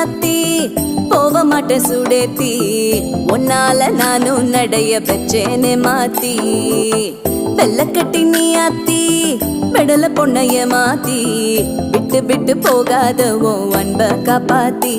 மாத்தி போக மாட்டேன் சுடேத்தி உன்னால நானும் நடைய பெற்றேனே மாத்தி வெள்ள கட்டி நீ ஆத்தி பெடல பொண்ணைய மாத்தி விட்டு விட்டு போகாத உன் அன்ப காப்பாத்தி